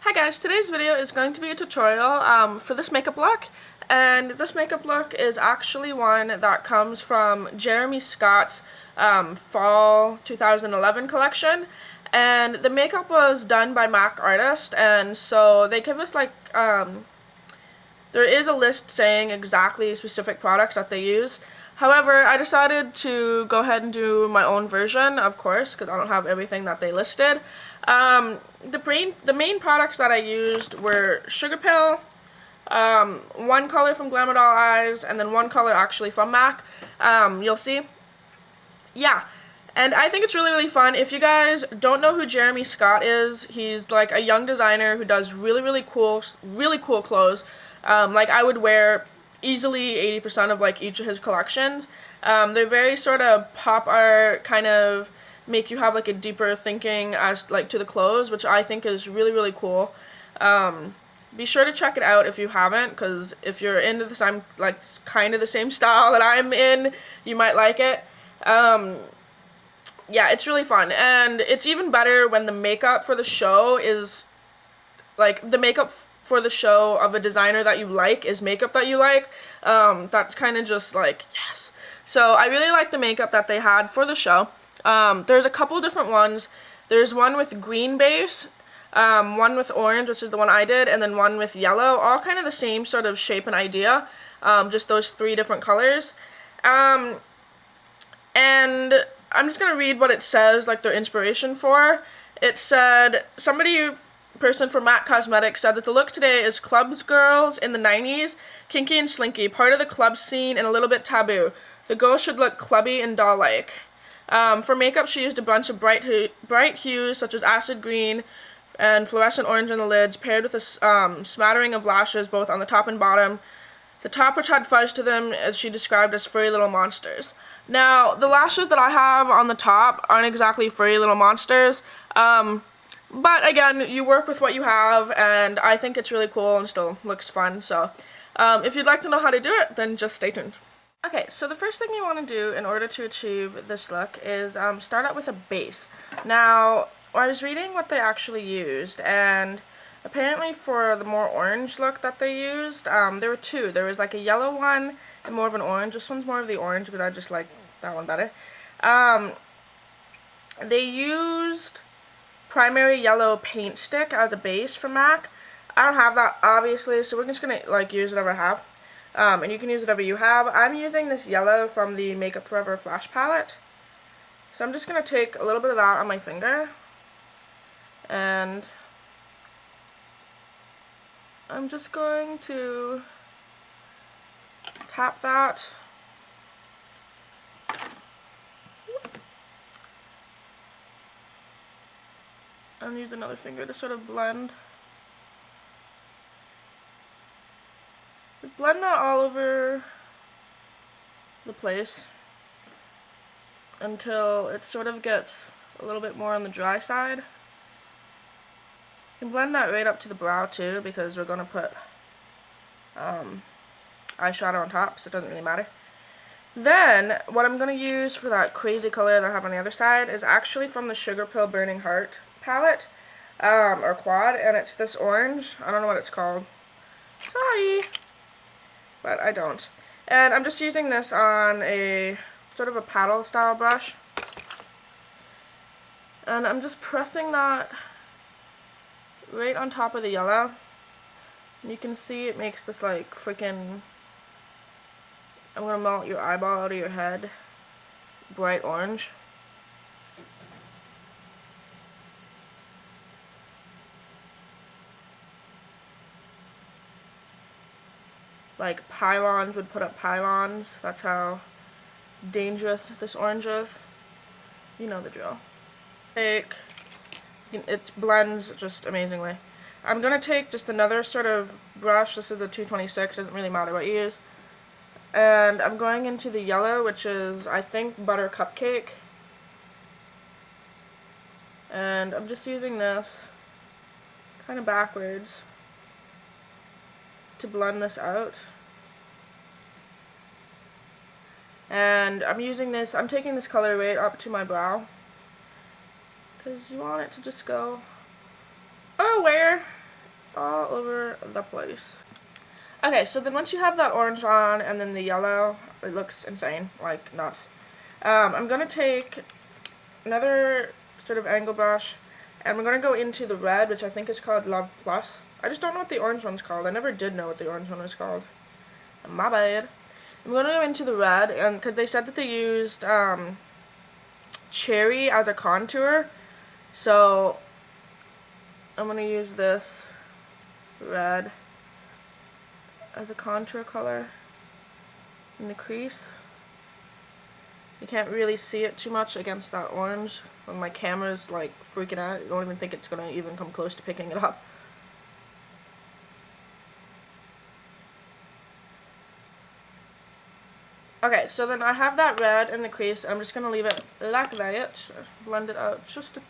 Hi guys, today's video is going to be a tutorial for this makeup look, and this makeup look is actually one that comes from Jeremy Scott's fall 2011 collection, and the makeup was done by MAC artist, and so they give us like there is a list saying exactly specific products that they use. However, I decided to go ahead and do my own version, of course, because I don't have everything that they listed. The main products that I used were Sugar Pill, one color from Glamour Doll Eyes, and then one color actually from MAC. You'll see. Yeah. And I think it's really fun. If you guys don't know who Jeremy Scott is, he's like a young designer who does really cool clothes. Like I would wear easily 80% of like each of his collections. They're very sort of pop art, kind of make you have like a deeper thinking as like to the clothes, which I think is really cool. Be sure to check it out if you haven't, because if you're into the same, like kind of the same style that I'm in, you might like it. Yeah, it's really fun, and it's even better when the makeup for the show is like the makeup for the show of a designer that you like is makeup that you like. That's kind of just like, yes. So I really like the makeup that they had for the show. There's a couple different ones. There's one with green base, one with orange, which is the one I did, and then one with yellow, all kind of the same sort of shape and idea, just those three different colors. And I'm just going to read what it says, like their inspiration for. It said, person from MAC Cosmetics said that the look today is clubs girls in the 90s, kinky and slinky, part of the club scene and a little bit taboo. The girl should look clubby and doll-like. For makeup, she used a bunch of bright hues such as acid green and fluorescent orange on the lids, paired with a smattering of lashes both on the top and bottom. The top, which had fuzz to them, as she described as furry little monsters. Now, the lashes that I have on the top aren't exactly furry little monsters, but again, you work with what you have, and I think it's really cool and still looks fun, so if you'd like to know how to do it, then just stay tuned. Okay, so the first thing you want to do in order to achieve this look is start out with a base. Now, I was reading what they actually used, and apparently for the more orange look that they used, there were two. There was like a yellow one and more of an orange. This one's more of the orange because I just like that one better. They used primary yellow paint stick as a base for MAC. I don't have that, obviously, so we're just going to like use whatever I have. And you can use whatever you have. I'm using this yellow from the Makeup Forever Flash palette. So I'm just going to take a little bit of that on my finger. And I'm just going to tap that. And use another finger to sort of blend. Just blend that all over the place until it sort of gets a little bit more on the dry side. You can blend that right up to the brow too, because we're going to put eyeshadow on top, so it doesn't really matter. Then, what I'm going to use for that crazy color that I have on the other side is actually from the Sugar Pill Burning Heart palette, or quad, and it's this orange. I don't know what it's called. Sorry! But I don't. And I'm just using this on a sort of a paddle style brush. And I'm just pressing that right on top of the yellow. And you can see it makes this like freaking, I'm gonna melt your eyeball out of your head, bright orange. Like pylons would put up pylons. That's how dangerous this orange is. You know the drill. It blends just amazingly. I'm going to take just another sort of brush. This is a 226, doesn't really matter what you use. And I'm going into the yellow, which is, I think, Butter Cupcake. And I'm just using this kind of backwards to blend this out. And I'm taking this color right up to my brow, because you want it to just go, oh, where? all over the place. Okay, so then once you have that orange on and then the yellow, it looks insane, like nuts. I'm going to take another sort of angle brush, and we're going to go into the red, which I think is called Love Plus. I just don't know what the orange one's called. I never did know what the orange one was called. My bad. I'm going to go into the red, and because they said that they used cherry as a contour, so I'm going to use this red as a contour color in the crease. You can't really see it too much against that orange. When my camera's like freaking out, you don't even think it's gonna even come close to picking it up. Okay, so then I have that red in the crease, and I'm just gonna leave it like that. Blend it out just a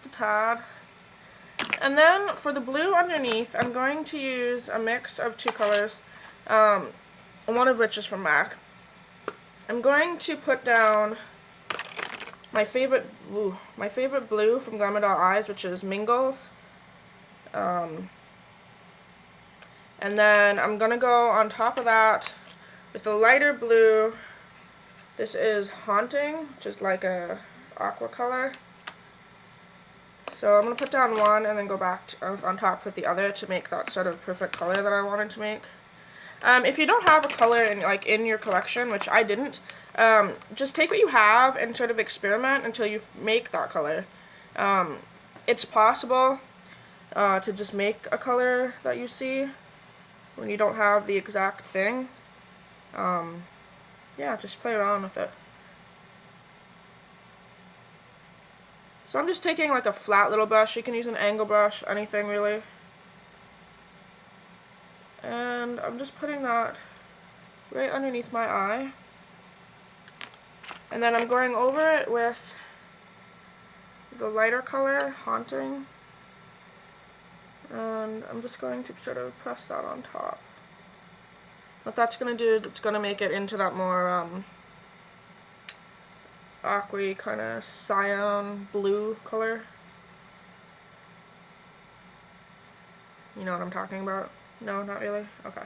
tad. And then for the blue underneath, I'm going to use a mix of two colors, one of which is from MAC. I'm going to put down my favorite blue from Glamour Doll Eyes, which is Mingles. And then I'm going to go on top of that with a lighter blue. This is Haunting, which is like a aqua color. So I'm going to put down one and then go back on top with the other to make that sort of perfect color that I wanted to make. If you don't have a color in your collection, which I didn't, just take what you have and sort of experiment until you make that color. It's possible to just make a color that you see when you don't have the exact thing. Yeah, just play around with it. So I'm just taking like a flat little brush. You can use an angle brush, anything really. And I'm just putting that right underneath my eye. And then I'm going over it with the lighter color, Haunting. And I'm just going to sort of press that on top. What that's going to do is it's going to make it into that more aqua kind of cyan blue color. You know what I'm talking about? No, not really? Okay.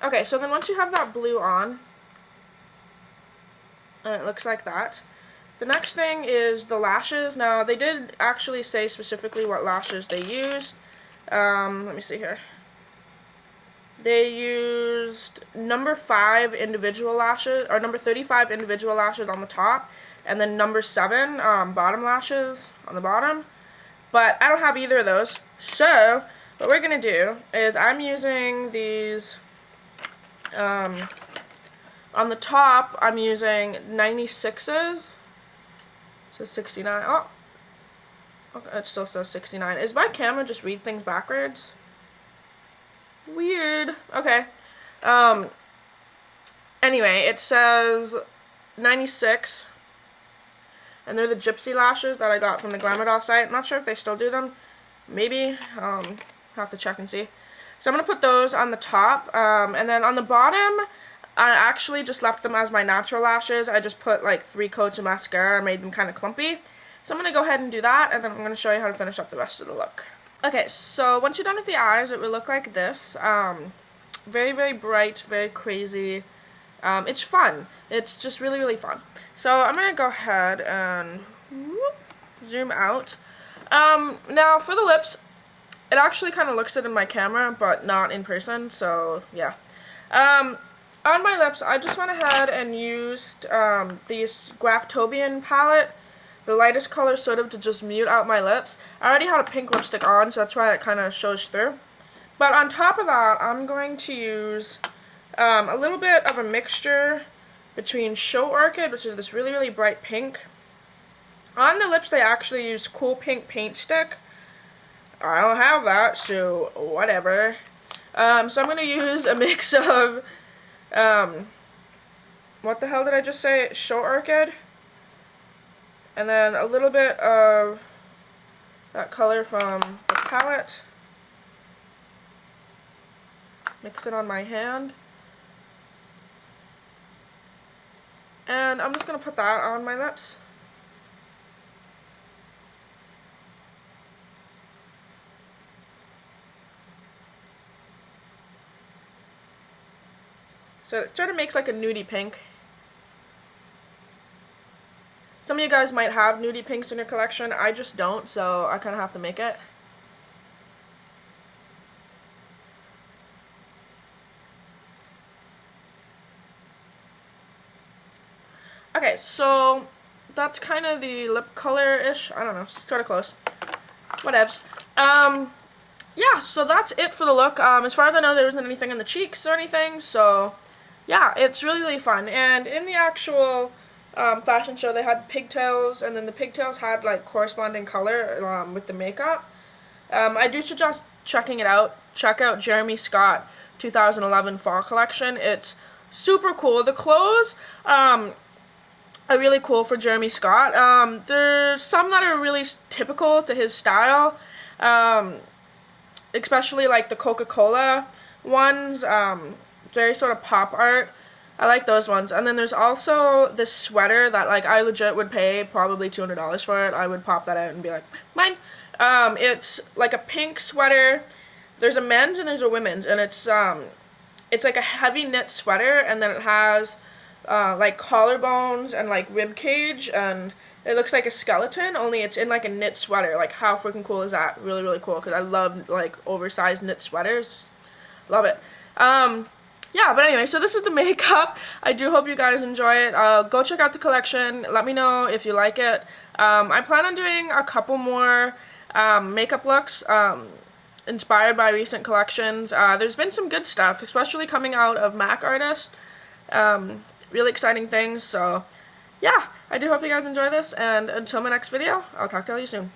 Okay, so then once you have that blue on, and it looks like that, the next thing is the lashes. Now, they did actually say specifically what lashes they used. Let me see here. They used number 5 individual lashes, or number 35 individual lashes on the top, and then number 7 bottom lashes on the bottom. But I don't have either of those, so what we're going to do is I'm using these, on the top I'm using 96s, so 69, oh, okay, it still says 69. Is my camera just read things backwards? Weird. Okay. Anyway, it says 96, and they're the Gypsy lashes that I got from the Glamour Doll site. I'm not sure if they still do them. Maybe. Have to check and see. So I'm going to put those on the top, and then on the bottom, I actually just left them as my natural lashes. I just put like 3 coats of mascara and made them kind of clumpy. So I'm going to go ahead and do that, and then I'm going to show you how to finish up the rest of the look. Okay, so once you're done with the eyes, it will look like this. Very, very bright, very crazy. It's fun. It's just really, really fun. So I'm going to go ahead and zoom out. Now for the lips, it actually kind of looks it in my camera, but not in person, so yeah. On my lips, I just went ahead and used this Graftobian palette, the lightest color sort of to just mute out my lips. I already had a pink lipstick on, so that's why it kind of shows through. But on top of that, I'm going to use a little bit of a mixture between Show Orchid, which is this really, really bright pink. On the lips, they actually used Cool Pink Paint Stick. I don't have that, so whatever. So I'm going to use a mix of, what the hell did I just say? Show Orchid. And then a little bit of that color from the palette. Mix it on my hand. And I'm just going to put that on my lips. So it sort of makes like a nudie pink. Some of you guys might have nudie pinks in your collection. I just don't, so I kind of have to make it. Okay, so that's kind of the lip color-ish. I don't know, sort of close. Whatevs. Yeah, so that's it for the look. As far as I know, there isn't anything in the cheeks or anything, so yeah, it's really, really fun. And in the actual fashion show, they had pigtails, and then the pigtails had like corresponding color with the makeup. I do suggest checking it out. Check out Jeremy Scott 2011 fall collection. It's super cool. The clothes are really cool for Jeremy Scott. There's some that are really typical to his style, especially like the Coca-Cola ones, very sort of pop art. I like those ones. And then there's also this sweater that like I legit would pay probably $200 for it. I would pop that out and be like, mine. It's like a pink sweater. There's a men's and there's a women's, and it's like a heavy knit sweater, and then it has like collarbones and like rib cage, and it looks like a skeleton, only it's in like a knit sweater. Like, how freaking cool is that? Really, really cool, because I love like oversized knit sweaters. Love it. Yeah, but anyway, so this is the makeup. I do hope you guys enjoy it. Go check out the collection. Let me know if you like it. I plan on doing a couple more makeup looks inspired by recent collections. There's been some good stuff, especially coming out of MAC artists. Really exciting things, so yeah, I do hope you guys enjoy this, and until my next video, I'll talk to you soon.